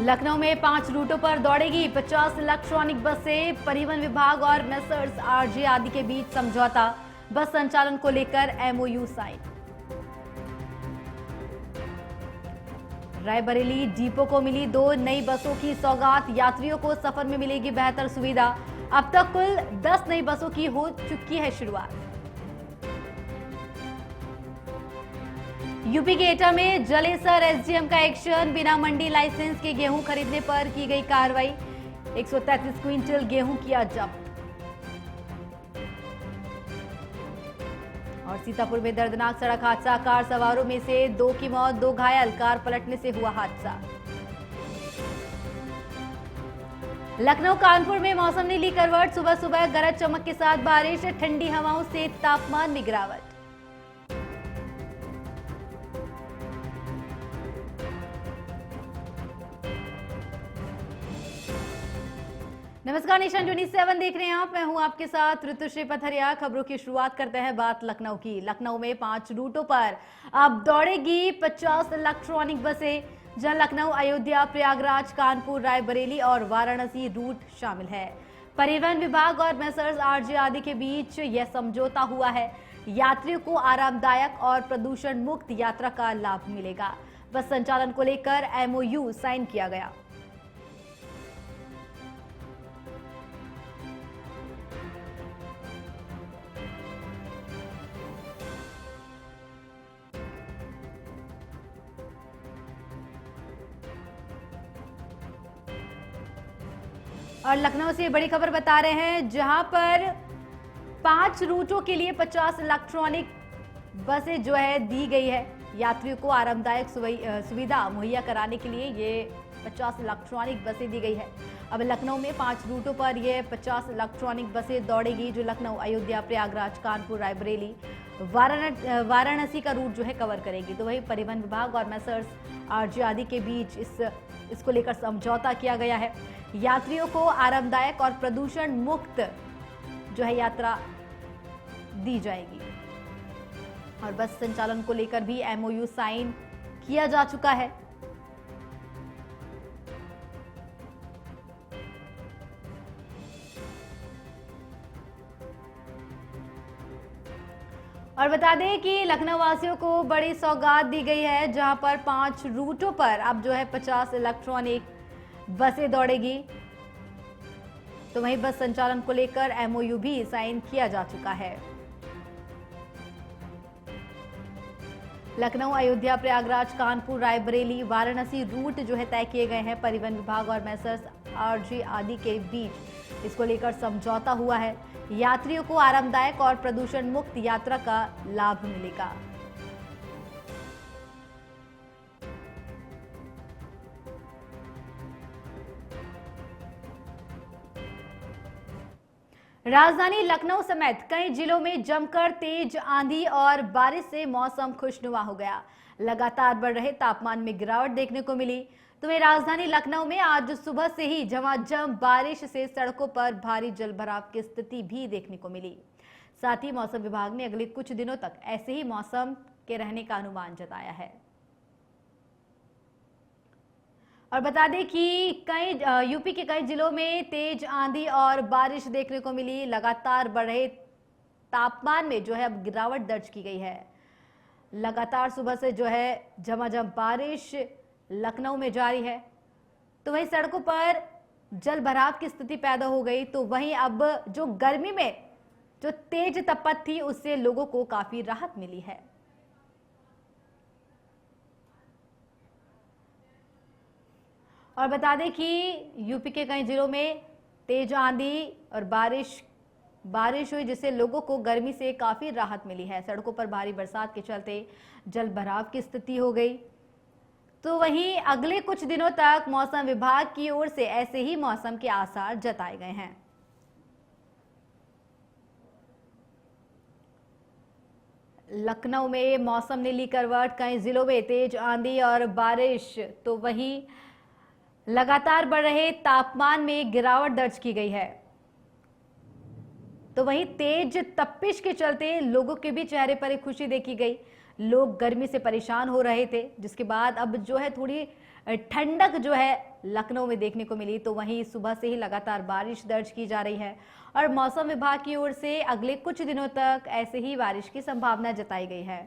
लखनऊ में 5 रूटों पर दौड़ेगी 50 इलेक्ट्रॉनिक बसें। परिवहन विभाग और मेसर्स आरजे आदि के बीच समझौता। बस संचालन को लेकर एमओयू साइन। रायबरेली डिपो को मिली 2 नई बसों की सौगात। यात्रियों को सफर में मिलेगी बेहतर सुविधा। अब तक कुल 10 नई बसों की हो चुकी है शुरुआत। यूपी के एटा में जलेसर एसडीएम का एक्शन। बिना मंडी लाइसेंस के गेहूं खरीदने पर की गई कार्रवाई। 133 क्विंटल गेहूं किया जब्त। और सीतापुर में दर्दनाक सड़क हादसा। कार सवारों में से 2 की मौत, 2 घायल। कार पलटने से हुआ हादसा। लखनऊ कानपुर में मौसम ने ली करवट। सुबह सुबह गरज चमक के साथ बारिश। ठंडी हवाओं से तापमान में गिरावट। नमस्कार, नेशन 27 देख रहे हैं आप। मैं हूं आपके साथ ऋतुश्री पथरिया। खबरों की शुरुआत करते हैं बात लखनऊ की। लखनऊ में 5 रूटों पर अब दौड़ेगी 50 इलेक्ट्रॉनिक बसें, जहां लखनऊ, अयोध्या, प्रयागराज, कानपुर, रायबरेली और वाराणसी रूट शामिल है। परिवहन विभाग और मेसर्स आरजे आदि के बीच यह समझौता हुआ है। यात्रियों को आरामदायक और प्रदूषण मुक्त यात्रा का लाभ मिलेगा। बस संचालन को लेकर एमओयू साइन किया गया। और लखनऊ से बड़ी खबर बता रहे हैं, जहां पर 5 रूटों के लिए 50 इलेक्ट्रॉनिक बसें जो है दी गई है। यात्रियों को आरामदायक सुविधा मुहैया कराने के लिए ये 50 इलेक्ट्रॉनिक बसें दी गई है। अब लखनऊ में 5 रूटों पर ये 50 इलेक्ट्रॉनिक बसें दौड़ेगी, जो लखनऊ, अयोध्या, प्रयागराज, कानपुर, रायबरेली, वाराणसी का रूट जो है कवर करेगी। तो वही परिवहन विभाग और मेसर्स आरजे आदि के बीच इसको लेकर समझौता किया गया है। यात्रियों को आरामदायक और प्रदूषण मुक्त जो है यात्रा दी जाएगी। और बस संचालन को लेकर भी एमओयू साइन किया जा चुका है। और बता दें कि लखनऊ वासियों को बड़ी सौगात दी गई है, जहां पर 5 रूटों पर अब जो है 50 इलेक्ट्रॉनिक बसें दौड़ेगी। तो वहीं बस संचालन को लेकर एमओयू भी साइन किया जा चुका है। लखनऊ, अयोध्या, प्रयागराज, कानपुर, रायबरेली, वाराणसी रूट जो है तय किए गए हैं। परिवहन विभाग और मेसर्स आरजे आदि के बीच इसको लेकर समझौता हुआ है। यात्रियों को आरामदायक और प्रदूषण मुक्त यात्रा का लाभ मिलेगा। राजधानी लखनऊ समेत कई जिलों में जमकर तेज आंधी और बारिश से मौसम खुशनुमा हो गया। लगातार बढ़ रहे तापमान में गिरावट देखने को मिली। तो वहीं राजधानी लखनऊ में आज सुबह से ही झमाझम बारिश से सड़कों पर भारी जलभराव की स्थिति भी देखने को मिली। साथ ही मौसम विभाग ने अगले कुछ दिनों तक ऐसे ही मौसम के रहने का अनुमान जताया है। और बता दें कि यूपी के कई जिलों में तेज आंधी और बारिश देखने को मिली। लगातार बढ़ रहे तापमान में जो है अब गिरावट दर्ज की गई है। लगातार सुबह से जो है झमाझम बारिश लखनऊ में जारी है। तो वहीं सड़कों पर जल भराव की स्थिति पैदा हो गई। तो वहीं अब जो गर्मी में जो तेज तपत थी, उससे लोगों को काफी राहत मिली है। और बता दें कि यूपी के कई जिलों में तेज आंधी और बारिश हुई, जिससे लोगों को गर्मी से काफी राहत मिली है। सड़कों पर भारी बरसात के चलते जल भराव की स्थिति हो गई। तो वहीं अगले कुछ दिनों तक मौसम विभाग की ओर से ऐसे ही मौसम के आसार जताए गए हैं। लखनऊ में मौसम ने ली करवट। कई जिलों में तेज आंधी और बारिश। तो वहीं लगातार बढ़ रहे तापमान में गिरावट दर्ज की गई है। तो वहीं तेज तपिश के चलते लोगों के भी चेहरे पर एक खुशी देखी गई। लोग गर्मी से परेशान हो रहे थे, जिसके बाद अब जो है थोड़ी ठंडक जो है लखनऊ में देखने को मिली। तो वहीं सुबह से ही लगातार बारिश दर्ज की जा रही है और मौसम विभाग की ओर से अगले कुछ दिनों तक ऐसे ही बारिश की संभावना जताई गई है।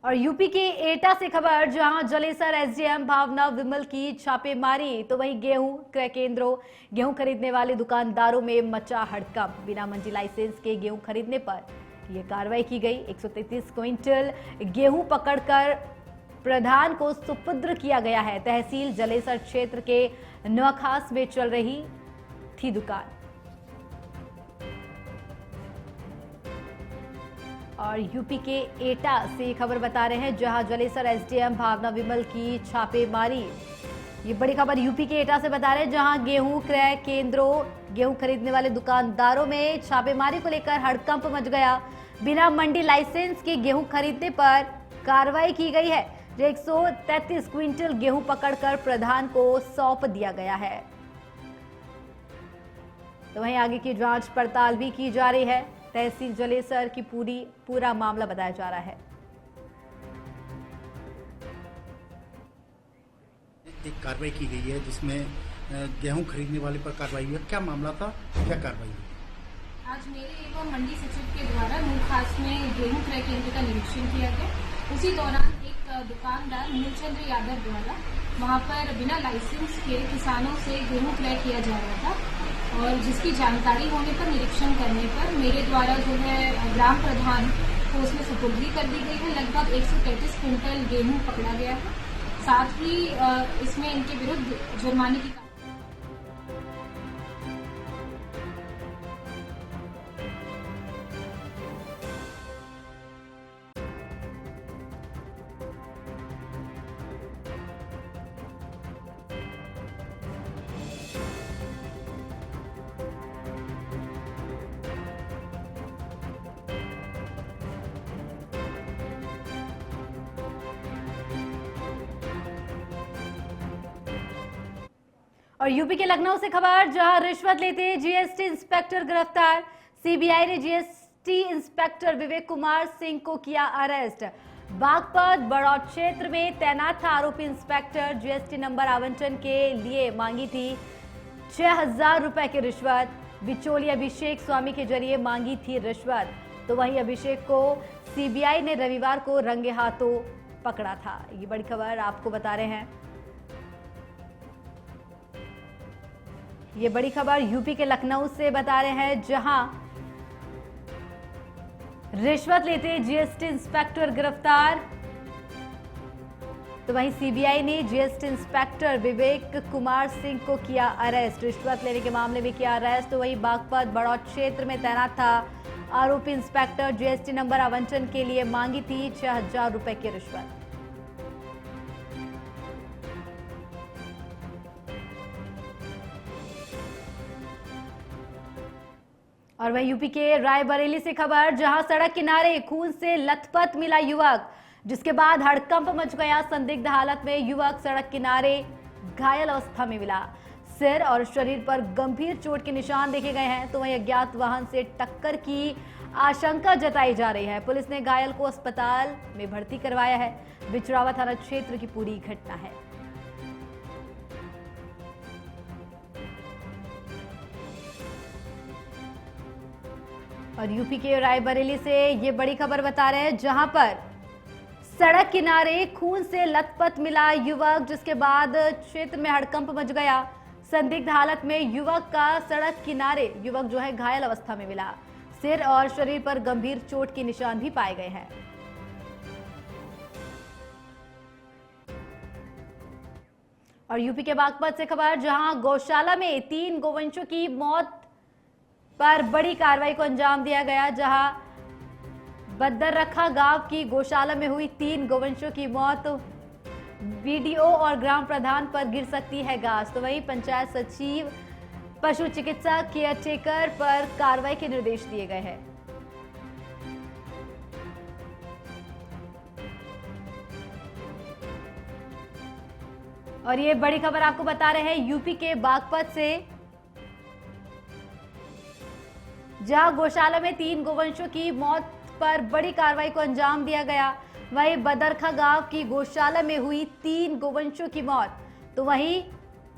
और यूपी के एटा से खबर, जहां जलेसर एसडीएम भावना विमल की छापेमारी। तो वहीं गेहूं क्रय केंद्रों, गेहूं खरीदने वाले दुकानदारों में मचा हड़कंप। बिना मंडी लाइसेंस के गेहूं खरीदने पर यह कार्रवाई की गई। 133 क्विंटल गेहूं पकड़कर प्रधान को सुपुर्द किया गया है। तहसील जलेसर क्षेत्र के नौखास में चल रही थी दुकान। और यूपी के एटा से खबर बता रहे हैं, जहां जलेसर एसडीएम भावना विमल की छापेमारी। ये बड़ी खबर यूपी के एटा से बता रहे हैं, जहां गेहूं क्रय केंद्रों, गेहूं खरीदने वाले दुकानदारों में छापेमारी को लेकर हड़कंप मच गया। बिना मंडी लाइसेंस के गेहूं खरीदने पर कार्रवाई की गई है। 133 क्विंटल गेहूं पकड़कर प्रधान को सौंप दिया गया है। तो वहीं आगे की जांच पड़ताल भी की जा रही है। तहसील जलेसर की पूरा मामला बताया जा रहा है। एक कार्रवाई की गई है जिसमें गेहूं खरीदने वाले पर कार्रवाई हुई है। क्या मामला था, क्या कार्रवाई हुई? आज मेरे एवं मंडी सचिव के द्वारा नूरखास में गेहूं क्रय केंद्र का निरीक्षण किया गया। उसी दौरान एक दुकानदार मूलचंद्र यादव द्वारा वहां पर बिना लाइसेंस के किसानों से गेहूं क्रय किया जा रहा था और जिसकी जानकारी होने पर, निरीक्षण करने पर मेरे द्वारा जो है ग्राम प्रधान को उसमें सुपुर्दी कर दी गई है। लगभग 133 क्विंटल गेहूं पकड़ा गया है। साथ ही इसमें इनके विरुद्ध जुर्माने की और यूपी के लखनऊ से खबर, जहां रिश्वत लेते जीएसटी इंस्पेक्टर गिरफ्तार। सीबीआई ने जीएसटी इंस्पेक्टर विवेक कुमार सिंह को किया अरेस्ट। बागपत बड़ौद क्षेत्र में तैनात था आरोपी इंस्पेक्टर। जीएसटी नंबर आवंटन के लिए मांगी थी 6,000 रुपए की रिश्वत। बिचौलिया अभिषेक स्वामी के जरिए मांगी थी रिश्वत। तो वहीं अभिषेक को सीबीआई ने रविवार को रंगे हाथों पकड़ा था। ये बड़ी खबर आपको बता रहे हैं। ये बड़ी खबर यूपी के लखनऊ से बता रहे हैं, जहां रिश्वत लेते जीएसटी इंस्पेक्टर गिरफ्तार। तो वहीं सीबीआई ने जीएसटी इंस्पेक्टर विवेक कुमार सिंह को किया अरेस्ट। रिश्वत लेने के मामले में किया अरेस्ट। तो वहीं बागपत बड़ौद क्षेत्र में तैनात था आरोपी इंस्पेक्टर। जीएसटी नंबर आवंटन के लिए मांगी थी 6,000 रुपए की रिश्वत। और वहीं यूपी के रायबरेली से खबर, जहां सड़क किनारे खून से लथपथ मिला युवक, जिसके बाद हड़कंप मच गया। संदिग्ध हालत में युवक सड़क किनारे घायल अवस्था में मिला। सिर और शरीर पर गंभीर चोट के निशान देखे गए हैं। तो वहीं अज्ञात वाहन से टक्कर की आशंका जताई जा रही है। पुलिस ने घायल को अस्पताल में भर्ती करवाया है। बिचरावा थाना क्षेत्र की पूरी घटना है। और यूपी के रायबरेली से ये बड़ी खबर बता रहे हैं, जहां पर सड़क किनारे खून से लथपथ मिला युवक, जिसके बाद क्षेत्र में हड़कंप मच गया। संदिग्ध हालत में युवक का सड़क किनारे युवक जो है घायल अवस्था में मिला। सिर और शरीर पर गंभीर चोट के निशान भी पाए गए हैं। और यूपी के बागपत से खबर, जहां गौशाला में 3 गोवंशों की मौत पर बड़ी कार्रवाई को अंजाम दिया गया। जहां बद्दररखा गांव की गौशाला में हुई 3 गोवंशों की मौत। बीडीओ और ग्राम प्रधान पर गिर सकती है गाज। तो वहीं पंचायत सचिव, पशु चिकित्सा केयरटेकर पर कार्रवाई के निर्देश दिए गए हैं। और ये बड़ी खबर आपको बता रहे हैं यूपी के बागपत से, जहां गौशाला में 3 गोवंशों की मौत पर बड़ी कार्रवाई को अंजाम दिया गया। वहीं बदरखा गांव की गौशाला में हुई 3 गोवंशों की मौत, तो वहीं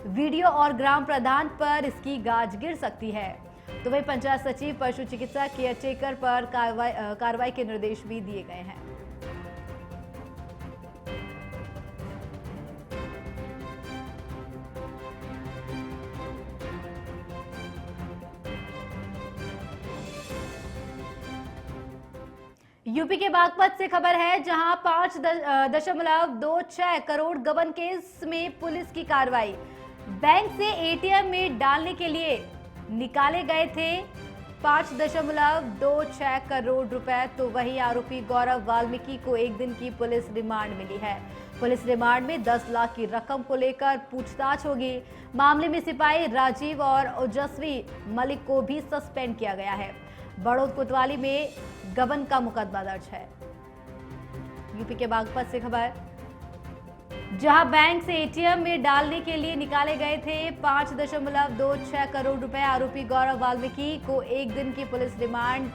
वीडियो और ग्राम प्रधान पर इसकी गाज गिर सकती है। तो वहीं पंचायत सचिव, पशु चिकित्सा, केयरटेकर पर कार्रवाई के निर्देश भी दिए गए हैं। यूपी के बागपत से खबर है, जहां 5.26 करोड़ गबन केस में पुलिस की कार्रवाई। बैंक से एटीएम में डालने के लिए निकाले गए थे 5.26 करोड़ रुपए। तो वही आरोपी गौरव वाल्मीकि को 1 दिन की पुलिस रिमांड मिली है। पुलिस रिमांड में 10 लाख की रकम को लेकर पूछताछ होगी। मामले में सिपाही राजीव और ओजस्वी मलिक को भी सस्पेंड किया गया है। बड़ौद कोतवाली में गबन का मुकदमा दर्ज है। यूपी के बागपत से खबर, जहां बैंक से एटीएम में डालने के लिए निकाले गए थे 5.26 करोड़ रुपए। आरोपी गौरव वाल्मीकि को 1 दिन की पुलिस रिमांड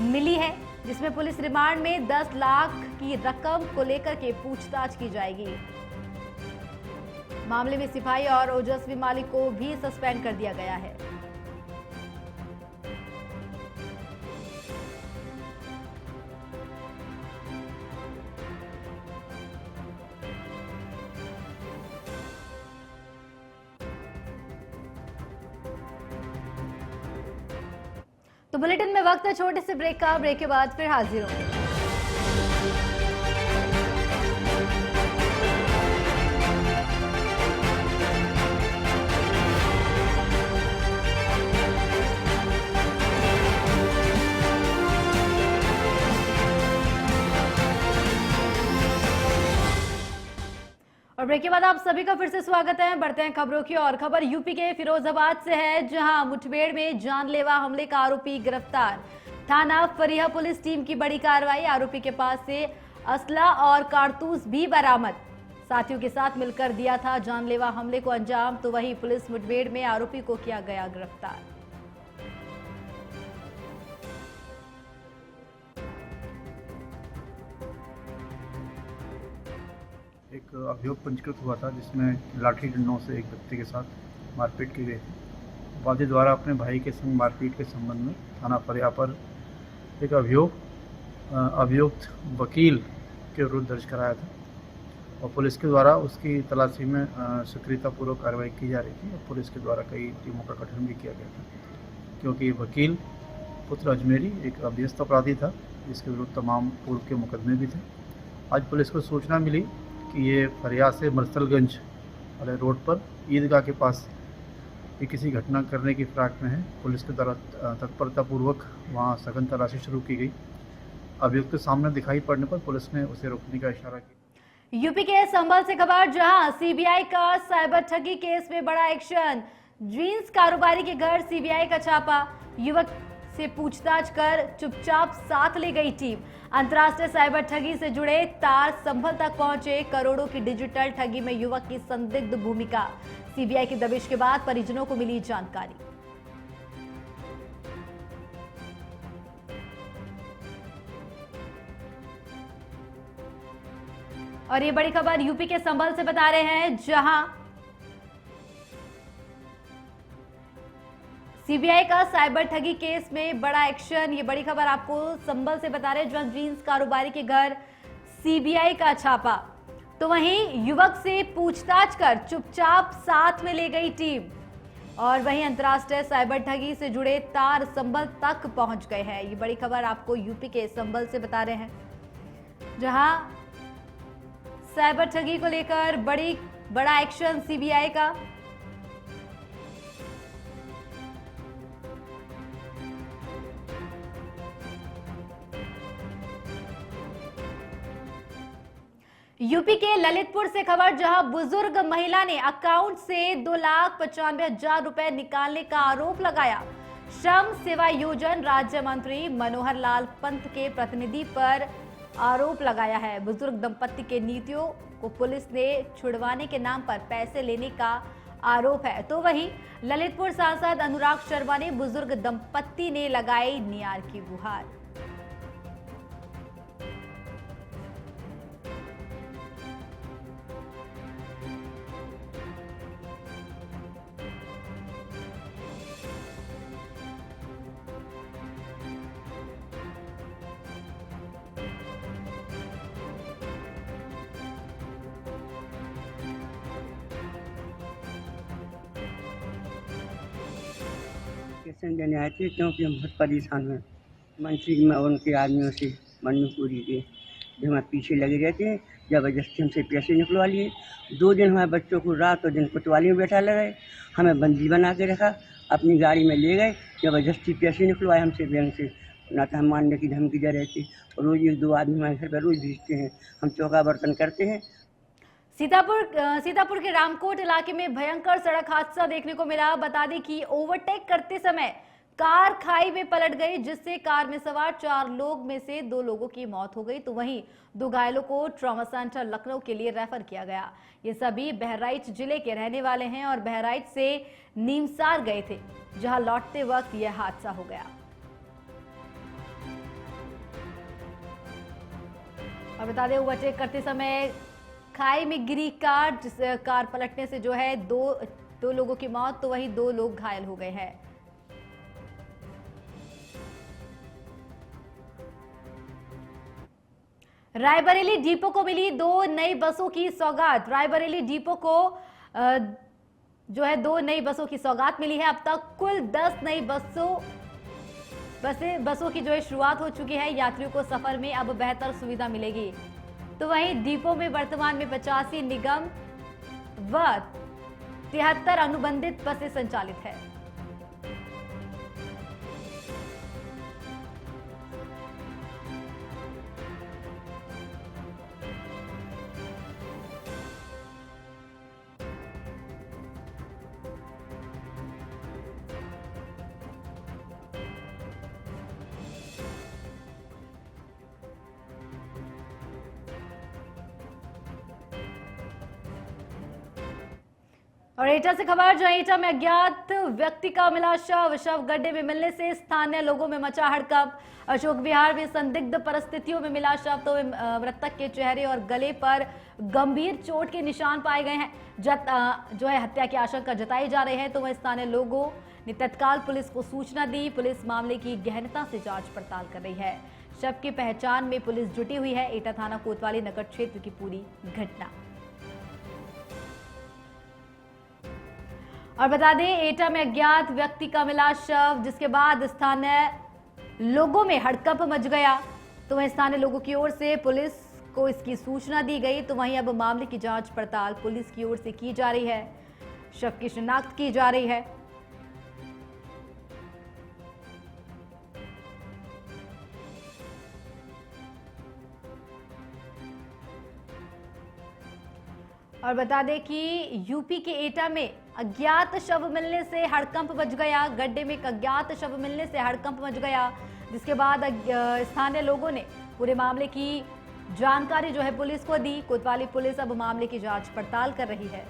मिली है, जिसमें पुलिस रिमांड में 10 लाख की रकम को लेकर के पूछताछ की जाएगी। मामले में सिपाही और ओजस्वी मालिक को भी सस्पेंड कर दिया गया है। तो बुलेटिन में वक्त है छोटे से ब्रेक का। ब्रेक के बाद फिर हाजिर होंगे। और ब्रेक के बाद आप सभी का फिर से स्वागत है। बढ़ते हैं खबरों की और। खबर यूपी के फिरोजाबाद से है, जहां मुठभेड़ में जानलेवा हमले का आरोपी गिरफ्तार। थाना फरिया पुलिस टीम की बड़ी कार्रवाई। आरोपी के पास से असला और कारतूस भी बरामद। साथियों के साथ मिलकर दिया था जानलेवा हमले को अंजाम। तो वहीं पुलिस मुठभेड़ में आरोपी को किया गया गिरफ्तार। एक अभियोग पंजीकृत हुआ था, जिसमें लाठी डंडों से एक व्यक्ति के साथ मारपीट की गई थी। वादी द्वारा अपने भाई के संग मारपीट के संबंध में थाना फरिया पर एक अभियुक्त वकील के विरुद्ध दर्ज कराया था और पुलिस के द्वारा उसकी तलाशी में सक्रियतापूर्वक कार्रवाई की जा रही थी और पुलिस के द्वारा कई टीमों का गठन भी किया गया था, क्योंकि वकील पुत्र अजमेरी एक अभ्यस्त अपराधी था, जिसके विरुद्ध तमाम पूर्व के मुकदमे भी थे। आज पुलिस को सूचना मिली कि ये फरिया से मरसलगंज वाले रोड पर ईदगाह के पास ये किसी घटना करने की फिराक में है। पुलिस के द्वारा तत्परतापूर्वक वहाँ सघन तलाशी शुरू की गई। अभियुक्त के सामने दिखाई पड़ने पर पुलिस ने उसे रोकने का इशारा किया। यूपी के संभल से खबर, जहां सीबीआई का साइबर ठगी केस में बड़ा एक्शन। जींस कारोबारी के घर सीबीआई का छापा। युवक से पूछताछ कर चुपचाप साथ ले गई टीम। अंतर्राष्ट्रीय साइबर ठगी से जुड़े तार संभल तक पहुंचे। करोड़ों की डिजिटल ठगी में युवक की संदिग्ध भूमिका। सीबीआई की दबिश के बाद परिजनों को मिली जानकारी। और ये बड़ी खबर यूपी के संभल से बता रहे हैं, जहां सीबीआई का साइबर ठगी केस में बड़ा एक्शन। ये बड़ी खबर आपको संभल से बता रहे हैं, जहां जींस कारोबारी के घर सीबीआई का छापा। तो वहीं युवक से पूछताछ कर चुपचाप साथ में ले गई टीम। और वहीं अंतर्राष्ट्रीय साइबर ठगी से जुड़े तार संभल तक पहुंच गए हैं। ये बड़ी खबर आपको यूपी के संभल से बता रहे हैं, जहां साइबर ठगी को लेकर बड़ा एक्शन सीबीआई का। यूपी के ललितपुर से खबर, जहां बुजुर्ग महिला ने अकाउंट से 2,95,000 रुपए निकालने का आरोप लगाया। श्रम सेवा योजन राज्य मंत्री मनोहर लाल पंत के प्रतिनिधि पर आरोप लगाया है। बुजुर्ग दंपत्ति के नीतियों को पुलिस ने छुड़वाने के नाम पर पैसे लेने का आरोप है। तो वहीं ललितपुर सांसद अनुराग शर्मा ने बुजुर्ग दंपत्ति ने लगाई न्याय की गुहार। पेंशन देने आए थे क्योंकि हम बहुत परेशान हुए मंत्री में और उनके आदमियों से मनपुरी के जो हमारे पीछे लगे रहते हैं। जबरदस्ती हमसे पैसे निकलवा लिए। 2 दिन हमारे बच्चों को रात और दिन कोतवाली में बैठा लगाए, हमें बंदी बना के रखा, अपनी गाड़ी में ले गए, जबरदस्ती पैसे निकलवाए हमसे बैंक से, ना तो हम मारने की धमकी दे रहे थे। रोज़ 1-2 आदमी हमारे घर पर रोज़ भेजते हैं, हम चौका बर्तन करते हैं। सीतापुर के रामकोट इलाके में भयंकर सड़क हादसा देखने को मिला। बता दें कि ओवरटेक करते समय कार खाई में पलट गई, जिससे कार में सवार 4 लोग में से 2 लोगों की मौत हो गई, तो वहीं 2 घायलों को ट्रॉमा सेंटर लखनऊ के लिए रेफर किया गया। ये सभी बहराइच जिले के रहने वाले हैं और बहराइच से नीमसार गए थे, जहां लौटते वक्त यह हादसा हो गया। और बता दें ओवरटेक करते समय खाई में गिरी कार, जिस कार पलटने से जो है दो लोगों की मौत, तो वहीं 2 लोग घायल हो गए हैं। रायबरेली डिपो को मिली 2 नई बसों की सौगात। रायबरेली डिपो को जो है 2 नई बसों की सौगात मिली है। अब तक कुल 10 नई बसों की जो है शुरुआत हो चुकी है। यात्रियों को सफर में अब बेहतर सुविधा मिलेगी। तो वहीं डिपो में वर्तमान में 85 निगम व 73 अनुबंधित बसें संचालित है। और एटा से खबर, जहां एटा में अज्ञात व्यक्ति का मिला शव गड्ढे में मिलने से स्थानीय लोगों में मचा हड़कंप। अशोक विहार में संदिग्ध परिस्थितियों में मिला शव, तो मृतक के चेहरे और गले पर गंभीर चोट के निशान पाए गए हैं। जो है हत्या की आशंका जताई जा रही है, तो वह स्थानीय लोगों ने तत्काल पुलिस को सूचना दी। पुलिस मामले की गहनता से जांच पड़ताल कर रही है। शव की पहचान में पुलिस जुटी हुई है। एटा थाना कोतवाली नगर क्षेत्र की पूरी घटना। और बता दें एटा में अज्ञात व्यक्ति का मिला शव, जिसके बाद स्थानीय लोगों में हड़कंप मच गया। तो वहीं स्थानीय लोगों की ओर से पुलिस को इसकी सूचना दी गई। तो वहीं अब मामले की जांच पड़ताल पुलिस की ओर से की जा रही है। शव की शिनाख्त की जा रही है। और बता दें कि यूपी के एटा में अज्ञात शव मिलने से हड़कंप मच गया। गड्ढे में एक अज्ञात शव मिलने से हड़कंप मच गया, जिसके बाद स्थानीय लोगों ने पूरे मामले की जानकारी जो है पुलिस को दी। कोतवाली पुलिस अब मामले की जांच पड़ताल कर रही है।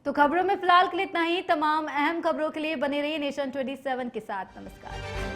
तो खबरों में फिलहाल के लिए इतना ही। तमाम अहम खबरों के लिए बने रहिए नेशन 27 के साथ। नमस्कार।